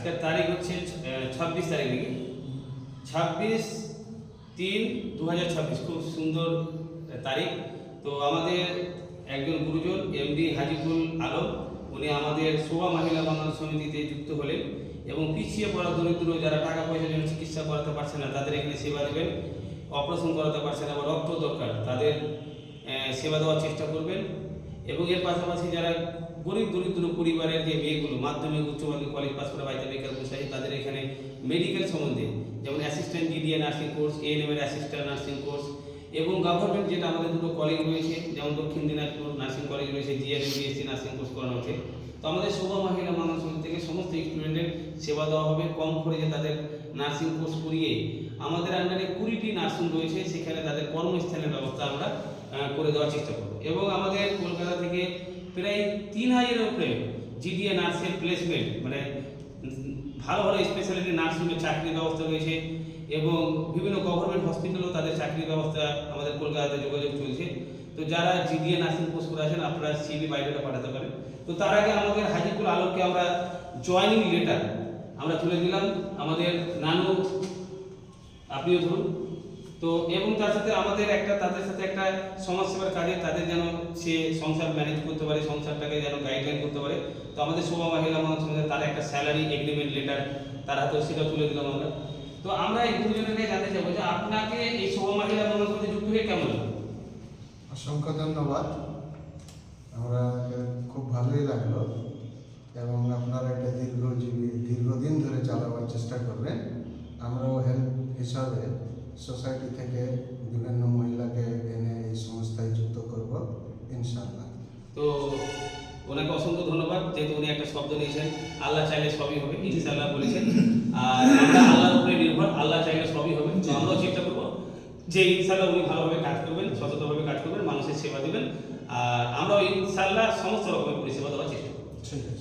আজকের তারিখ হচ্ছে 26 তারিখ নাকি 26/3/2026 খুব সুন্দর তারিখ। তো আমাদের একজন গুরুজন এমডি হাজিকুল আলম উনি আমাদের শোভা মহিলা বাংলা সমিতিতে যুক্ত হলেন এবং পিছিয়ে পড়া দরিদ্র যারা টাকা পয়সার জন্য চিকিৎসা করাতে পারছে না তাদের এখানে সেবা দেবেন, অপারেশন করাতে পারছে না বা রক্ত দরকার তাদের সেবা দেওয়ার চেষ্টা করবেন। এবং এর পাশাপাশি যারা গরিব দরিদ্র পরিবারের যে মেয়েগুলো মাধ্যমিক উচ্চ মাধ্যমিক কলেজ পাস করে বাড়িতে বেকার বসে আছে তাদের এখানে মেডিকেল সম্বন্ধে যেমন assistant GDA nursing course, ANM এর অ্যাসিস্ট্যান্ট নার্সিং কোর্স এবং গভর্নমেন্ট যেটা আমাদের দুটো কলেজ রয়েছে যেমন দক্ষিণ দিনাজপুর নার্সিং কলেজ রয়েছে, জিআরএম বিএসসি নার্সিং কোর্স করানো হচ্ছে। তো আমাদের শোভা মহিলা বাংলা সমিতি থেকে সমস্ত স্টুডেন্টের সেবা দেওয়া হবে কম খরচে তাদের নার্সিং কোর্স করিয়ে। আমাদের আন্ডারে 20টি নার্সিং রয়েছে, সেখানে তাদের কর্মস্থানের ব্যবস্থা আমরা করে দেওয়ার চেষ্টা করব। এবং আমাদের কলকাতা থেকে প্রায় 3000-এর উপরে জিডিএ নার্সের প্লেসমেন্ট মানে ভালো ভালো স্পেশালিটি নার্সিংয়ের চাকরির ব্যবস্থা রয়েছে এবং বিভিন্ন গভর্নমেন্ট হসপিটালেও তাদের চাকরির ব্যবস্থা আমাদের কলকাতাতে যোগাযোগ চলছে। তো যারা জিডিএ নার্সিং কোর্স করে আছেন আপনারা সিভি বায়োডাটা পাঠাতে পারেন। তো তার আগে আমাদের হাজিকুল আলমকে আমরা জয়েনিং লেটার আমরা তুলে দিলাম, আমাদের নানু আপনিও ধরুন। তো এবং তার সাথে আমাদের তাদের সাথে একটা সমাজসেবার কাজে তাদের যেন সে সংসার ম্যানেজ করতে পারে, সংসারটাকে যেন গাইডলাইন করতে পারে। তো আমাদের শোভা মহিলা বাংলা সমিতি তার একটা স্যালারি এগ্রিমেন্ট লেটার তার হাতেও সেটা তুলে দিলাম আমরা। তো আমরা এই দুজনকে জানতে চাইবো যে আপনাকে এই শোভা মহিলা বাংলা সমিতি যুক্ত হয়ে কেমন লাগলো? অসংখ্য ধন্যবাদ, আমরা খুব ভালোই লাগলো এবং আপনারা একটা দীর্ঘদিন ধরে চালাবার চেষ্টা করবেন। আমরাও হেল্প হিসাবে সোসাইটি থেকে বিভিন্ন মহিলাকে এনে এই সংস্থায় যুক্ত করব ইনশাআল্লাহ। তো ওনাকে অসংখ্য ধন্যবাদ, যেহেতু উনি একটা শব্দ নিয়েছেন আল্লাহ চাইলে সবই হবে ইনশাআল্লাহ বলেছেন। আর আমরা আল্লাহর উপরে নির্ভর, আল্লাহ চাইলে সবই হবে। তো আমরাও চেষ্টা করবো যে ইনশাআল্লাহ উনি ভালোভাবে কাজ করবেন, সততভাবে কাজ করবেন, মানুষের সেবা দেবেন। আর আমরাও ইনশাআল্লাহ সমস্ত রকমের পরিষেবা দেওয়ার চেষ্টা করবো।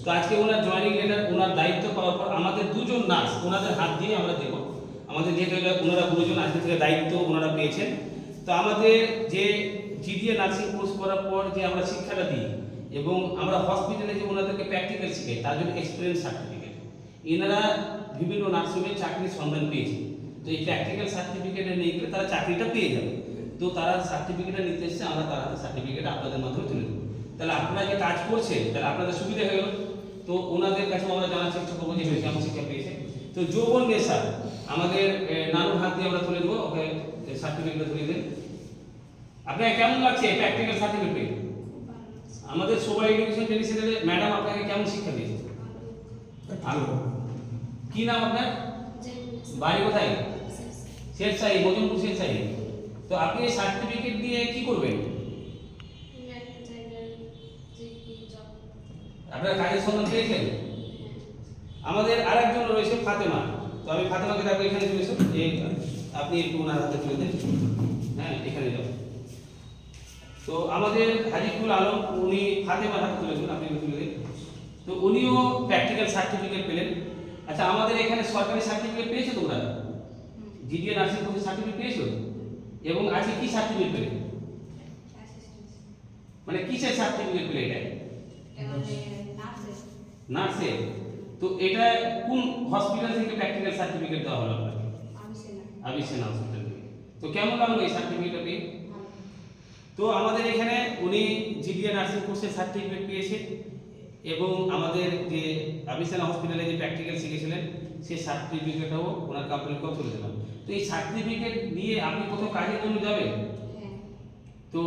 তো আজকে ওনার জয়েনিং লেটার ওনার দায়িত্ব পাওয়ার পর আমাদের দুজন নার্স ওনাদের হাত দিয়ে আমরা দেবো। আমাদের যেহেতু ওনারা গুরুজন আজকে থেকে দায়িত্ব ওনারা পেয়েছেন। তো আমাদের যে জিডিএ নার্সিং কোর্স করার পর যে আমরা শিক্ষাটা দিই এবং আমরা হসপিটালে যে ওনাদেরকে প্র্যাকটিক্যাল শিখাই তার জন্য এক্সপিরিয়েন্স সার্টিফিকেট এনারা বিভিন্ন নার্সিংয়ে চাকরির সন্ধান পেয়েছে। তো এই প্র্যাকটিক্যাল সার্টিফিকেটে নিয়ে গেলে তারা চাকরিটা পেয়ে যাবে। তো তারা সার্টিফিকেটটা নিতে এসছে, আমরা তার হাতে সার্টিফিকেট আপনাদের মাধ্যমে তুলে দেবো। তাহলে আপনারা যে কাজ করছেন তাহলে আপনাদের সুবিধা হয়ে গেল। তো ওনাদের কাছেও আমরা জানার চেষ্টা করবো যে কেমন শিক্ষা পেয়েছে। তো যৌবন নেশা আমাদের নানুর হাত দিয়ে আমরা তুলে দেবো, ওকে সার্টিফিকেটটা তুলে দেন। আপনাকে কেমন লাগছে প্র্যাকটিক্যাল সার্টিফিকেট পেয়ে? আমাদের শোভা এডুকেশন ট্রেডিশনালে ম্যাডাম আপনাকে কেমন শিক্ষা দিয়েছে? কি নাম আপনার? বাড়ি কোথায়? শেরশাহী, মজুমপুর শেরশাহী। তো আপনি এই সার্টিফিকেট দিয়ে কি করবেন? আপনারা কাজের সন্ধান পেয়েছেন? আমাদের আরেকজন রয়েছে ফাতেমা। তো আমি ফাতেমাকে ডাকবো, এখানে চলে এসো। আপনি একটু ওনার হাতে তুলে দেন। হ্যাঁ, এখানে যাও। তো আমাদের হাজিকুল আলম উনি ফাতেমার হাতে তুলে দেন, আপনি তুলে দেন। তো উনিও প্র্যাকটিক্যাল সার্টিফিকেট পেলেন। আচ্ছা, আমাদের এখানে সরকারি সার্টিফিকেট পেয়েছো তোমরা? জিডিএ নার্সিং কোর্সের সার্টিফিকেট পেয়েছো? এবং আজকে কি সার্টিফিকেট পেলে? মানে কিসের সার্টিফিকেট পেলে এটা? নার্সের। তো এটা কোন হসপিটাল থেকে প্র্যাকটিক্যাল সার্টিফিকেট দেওয়া হলো আপনাকে? আবিসেনা হসপিটাল থেকে। তো কেমন লাগলো এই সার্টিফিকেটটা পেয়ে? তো আমাদের এখানে উনি জিডিএ নার্সিং কোর্সের সার্টিফিকেট পেয়েছে এবং আমাদের যে আবিসেনা হসপিটালে যে প্র্যাকটিক্যাল শিখেছিলেন সেই সার্টিফিকেটটাও ওনার কোম্পানিকেও তুলে দিলাম। তো এই সার্টিফিকেট নিয়ে আপনি কোথাও কাজের জন্য যাবেন? তো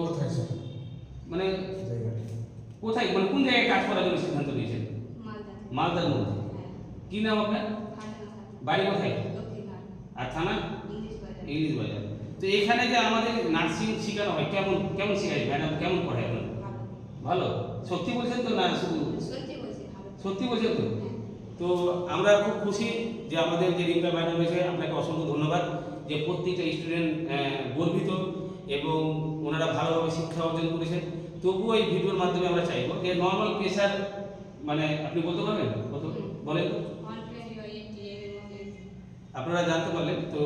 মানে কোথায়, মানে কোন জায়গায় কাজ করার জন্য সিদ্ধান্ত নিয়েছেন? মালদার মধ্যে। কি নাম আপনার? বাড়ি কোথায়? আর থানা? ইংলিশ বাজার। তো এখানে যে আমাদের নার্সিং শেখানো হয় কেমন কেমন শেখায় ম্যাডাম, কেমন পড়ায় আপনার? ভালো। সত্যি বলছেন তো না শুধু? সত্যি বলছেন তো? তো আমরা খুব খুশি যে আমাদের যে রিম্পা ম্যাডাম রয়েছে, আপনাকে অসংখ্য ধন্যবাদ যে প্রত্যেকটা স্টুডেন্ট গর্বিত এবং ওনারা ভালোভাবে শিক্ষা অর্জন করেছেন। তবুও এই ভিডিওর মাধ্যমে আমরা চাইবো যে নর্মাল প্রেশার মানে আপনি বলতে পারবেন কত বলেন? আপনারা জানতে পারলেন। তো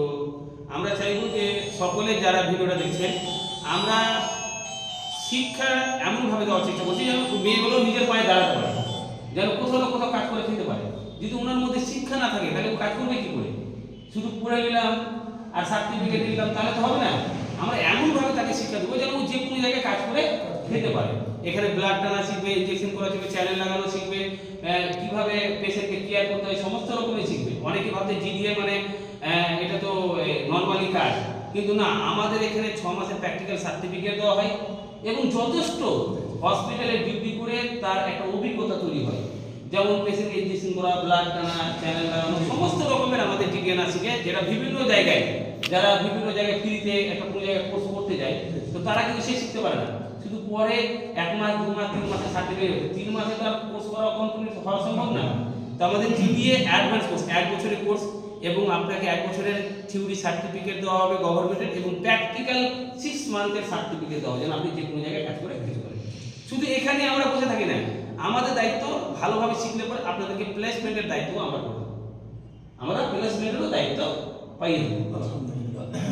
আমরা চাইবো যে সকলে যারা ভিডিওটা দেখছেন আমরা শিক্ষা এমনভাবে দেওয়ার চেষ্টা করছি যেন মেয়েগুলো নিজের পায়ে দাঁড়াতে পারে, যেন কোথাও না কোথাও কাজ করে খেতে পারে। যদি ওনার মধ্যে শিক্ষা শিক্ষা না থাকে তাহলে ও কাজ করবে কি করে? শুধু পড়ে নিলাম আর সার্টিফিকেট দিলাম তাহলে তো হবে না। আমরা এমনভাবে তাকে শিক্ষা দেবো যেন ও যে কোনো জায়গায় কাজ করে খেতে পারে। এখানে ব্লাড টানা শিখবে, ইনজেকশন করা শিখবে, চ্যানেল লাগানো শিখবে, কিভাবে পেশেন্টকে কেয়ার করতে হয় সমস্ত রকমের শিখবে। অনেকে ভাবতে জিডিএ মানে এটা তো নর্মালি কাজ, কিন্তু না, আমাদের এখানে 6 মাসের প্র্যাকটিক্যাল সার্টিফিকেট দেওয়া হয় এবং যথেষ্ট হসপিটালে ডিউটি করে তার একটা অভিজ্ঞতা তৈরি হয়। যেমন পেশেন্টকে ইনজেকশন করা, ব্লাড টানা, চ্যানেল লাগানো সমস্ত রকমের আমাদের জিডিএ না শিখে, যেটা বিভিন্ন জায়গায় যারা বিভিন্ন জায়গায় ফ্রিতে একটা কোনো জায়গায় কোর্স করতে যায়, তো তারা কিন্তু সে শিখতে পারে না। শুধু পরে 1 মাস 2 মাস 3 মাসের সার্টিফিকেট, 3 মাসে তার কোর্স করা কমপ্লিট হওয়া সম্ভব না। তো আমাদের জিডিএ অ্যাডভান্স কোর্স 1 বছরের কোর্স, এবং আপনাকে 1 বছরের থিওরি সার্টিফিকেট দেওয়া হবে গভর্নমেন্টের, এবং প্র্যাকটিক্যাল 6 মান্থের সার্টিফিকেট দেওয়া হবে যেন আপনি যে কোনো জায়গায় কাজ করে খেতে পারেন। শুধু এখানে আমরা বসে থাকি না, আমাদের দায়িত্ব ভালোভাবে শিখলে পরে আপনাদেরকে প্লেসমেন্টের দায়িত্ব আমরা করব। আমরা প্লেসমেন্টেরও দায়িত্ব পাইয়ে দেব।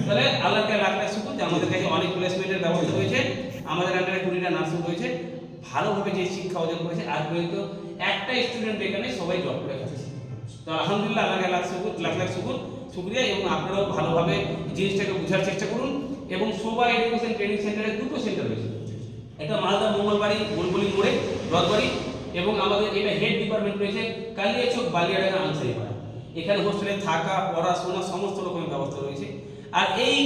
তাহলে আল্লাহকে লাখ লাখ শুকর যে আমাদের কাছে অনেক প্লেসমেন্টের ব্যবস্থা রয়েছে। আমাদের আন্ডারে 20টা নার্সিং রয়েছে, ভালোভাবে যে শিক্ষা অর্জন করেছে। আর পর্যন্ত একটা স্টুডেন্ট এখানে সবাই জব করে খাচ্ছে। তো আলহামদুলিল্লাহ, আল্লাহকে লাখ লাখ শুকরিয়া। এবং আপনারাও ভালোভাবে জিনিসটাকে বোঝার চেষ্টা করুন। এবং শোভা এডুকেশন ট্রেনিং সেন্টারে 2টো সেন্টার রয়েছে, একটা মালদা মঙ্গলবাড়ি বুলবুলি মোড়ে রথবাড়ি, এবং আমাদের এটা হেড ডিপার্টমেন্ট রয়েছে কালিয়াচক বালিয়াডাঙ্গা আনসারিপাড়া। এখানে হোস্টেলে থাকা, পড়াশোনা সমস্ত রকমের ব্যবস্থা রয়েছে। আর এই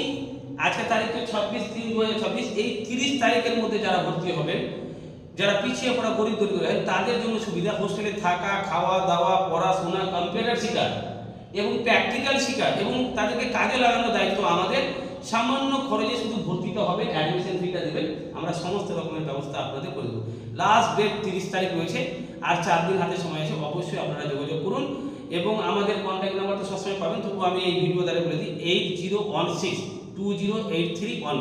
আজকে তারিখ তো 26/3/2026, এই 30 তারিখের মধ্যে যারা ভর্তি হবেন, যারা পিছিয়ে পড়া গরিব দরিদ্র তাদের জন্য সুবিধা, হোস্টেলে থাকা, খাওয়া দাওয়া, পড়াশোনা, কম্পিউটার শেখা এবং প্র্যাকটিক্যাল শেখা, এবং তাদেরকে কাজে লাগানোর দায়িত্ব আমাদের। সামান্য খরচে শুধু ভর্তিটা হবে, অ্যাডমিশন ফিটা দেবেন, আমরা সমস্ত রকমের ব্যবস্থা আপনাদের করে দেবো। লাস্ট ডেট 30 তারিখ রয়েছে, আর 4 দিন হাতে সময় আছে। অবশ্যই আপনারা যোগাযোগ করুন, এবং আমাদের কন্ট্যাক্ট নাম্বার তো সবসময় পাবেন, তবু আমি এই ভিডিও দ্বারা বলে দিই 8016208312।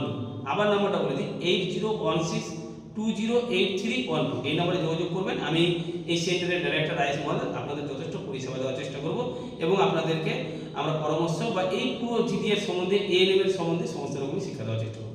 আবার নাম্বারটা বলে দিই 8016208312। এই নাম্বারে যোগাযোগ করবেন। আমি এই সেন্টারের ডাইরেক্টর রাইস মহাদান, আপনাদের যথেষ্ট পরিষেবা দেওয়ার চেষ্টা করব, এবং আপনাদেরকে আমরা পরামর্শ বা এই পুরো জিডিএর সম্বন্ধে, এএনএম এর সম্বন্ধে সমস্ত রকমের শিক্ষা দেওয়ার চেষ্টা করব।